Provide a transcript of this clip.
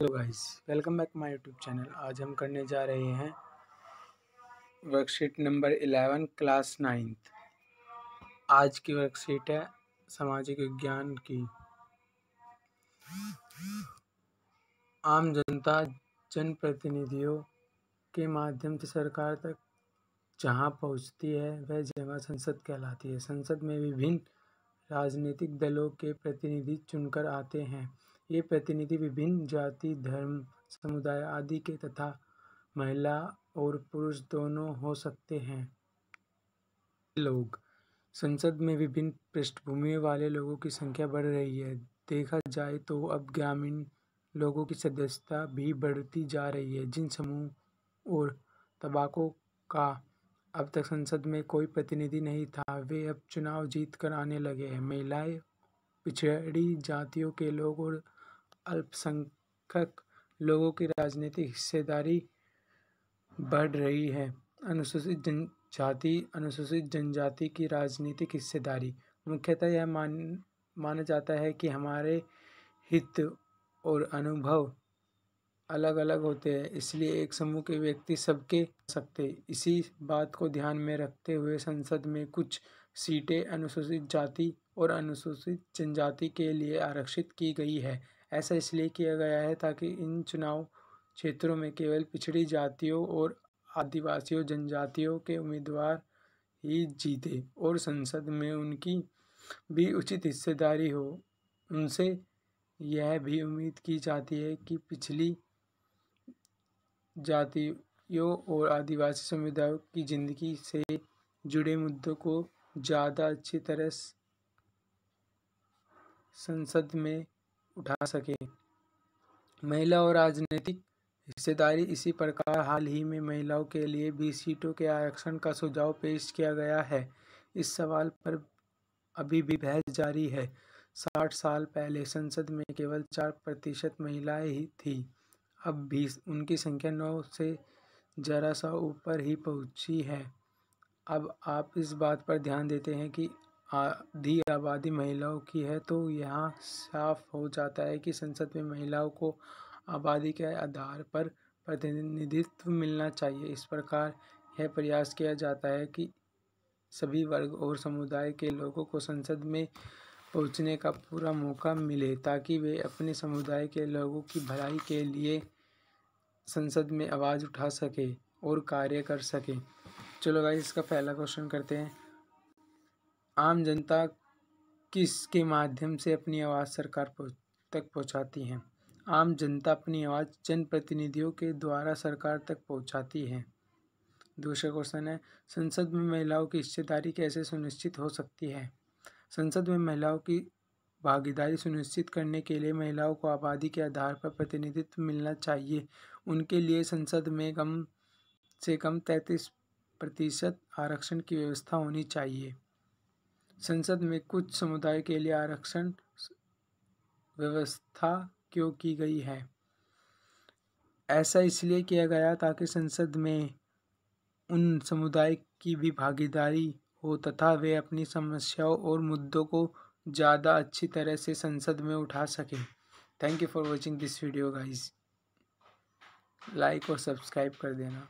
Hello guys, welcome back my YouTube channel. आज हम करने जा रहे हैं वर्कशीट नंबर 11 क्लास 9th। आज की वर्कशीट है सामाजिक विज्ञान की। आम जनता जनप्रतिनिधियों के माध्यम से सरकार तक जहां पहुंचती है वह जगह संसद कहलाती है। संसद में विभिन्न राजनीतिक दलों के प्रतिनिधि चुनकर आते हैं। ये प्रतिनिधि विभिन्न जाति, धर्म, समुदाय आदि के तथा महिला और पुरुष दोनों हो सकते हैं। लोग संसद में विभिन्न पृष्ठभूमि वाले लोगों की संख्या बढ़ रही है। देखा जाए तो अब ग्रामीण लोगों की सदस्यता भी बढ़ती जा रही है। जिन समूह और तबकों का अब तक संसद में कोई प्रतिनिधि नहीं था, वे अब चुनाव जीत कर आने लगे हैं। महिलाएं, पिछड़ी जातियों के लोग और अल्पसंख्यक लोगों की राजनीतिक हिस्सेदारी बढ़ रही है। अनुसूचित जनजाति की राजनीतिक हिस्सेदारी मुख्यतः यह माना जाता है कि हमारे हित और अनुभव अलग अलग होते हैं, इसलिए एक समूह के व्यक्ति सबके सकते। इसी बात को ध्यान में रखते हुए संसद में कुछ सीटें अनुसूचित जाति और अनुसूचित जनजाति के लिए आरक्षित की गई है। ऐसा इसलिए किया गया है ताकि इन चुनाव क्षेत्रों में केवल पिछड़ी जातियों और आदिवासियों जनजातियों के उम्मीदवार ही जीते और संसद में उनकी भी उचित हिस्सेदारी हो। उनसे यह भी उम्मीद की जाती है कि पिछली जातियों और आदिवासी समुदायों की जिंदगी से जुड़े मुद्दों को ज़्यादा अच्छी तरह संसद में उठा सके। महिला और राजनीतिक हिस्सेदारी इसी प्रकार हाल ही में महिलाओं के लिए 20 सीटों के आरक्षण का सुझाव पेश किया गया है। इस सवाल पर अभी भी बहस जारी है। 60 साल पहले संसद में केवल 4% महिलाएं ही थीं। अब भी उनकी संख्या 9 से जरा सा ऊपर ही पहुंची है। अब आप इस बात पर ध्यान देते हैं कि आधी आबादी महिलाओं की है, तो यहाँ साफ हो जाता है कि संसद में महिलाओं को आबादी के आधार पर प्रतिनिधित्व मिलना चाहिए। इस प्रकार यह प्रयास किया जाता है कि सभी वर्ग और समुदाय के लोगों को संसद में पहुंचने का पूरा मौका मिले, ताकि वे अपने समुदाय के लोगों की भलाई के लिए संसद में आवाज़ उठा सके और कार्य कर सके। चलो गाइस, इसका पहला क्वेश्चन करते हैं। आम जनता किसके माध्यम से अपनी आवाज़ सरकार तक पहुंचाती है? आम जनता अपनी आवाज़ जनप्रतिनिधियों के द्वारा सरकार तक पहुंचाती है। दूसरा क्वेश्चन है, संसद में महिलाओं की हिस्सेदारी कैसे सुनिश्चित हो सकती है? संसद में महिलाओं की भागीदारी सुनिश्चित करने के लिए महिलाओं को आबादी के आधार पर प्रतिनिधित्व मिलना चाहिए। उनके लिए संसद में कम से कम 33% आरक्षण की व्यवस्था होनी चाहिए। संसद में कुछ समुदाय के लिए आरक्षण व्यवस्था क्यों की गई है? ऐसा इसलिए किया गया ताकि संसद में उन समुदाय की भी भागीदारी हो तथा वे अपनी समस्याओं और मुद्दों को ज़्यादा अच्छी तरह से संसद में उठा सकें। Thank you for watching this video guys. Like और सब्सक्राइब कर देना।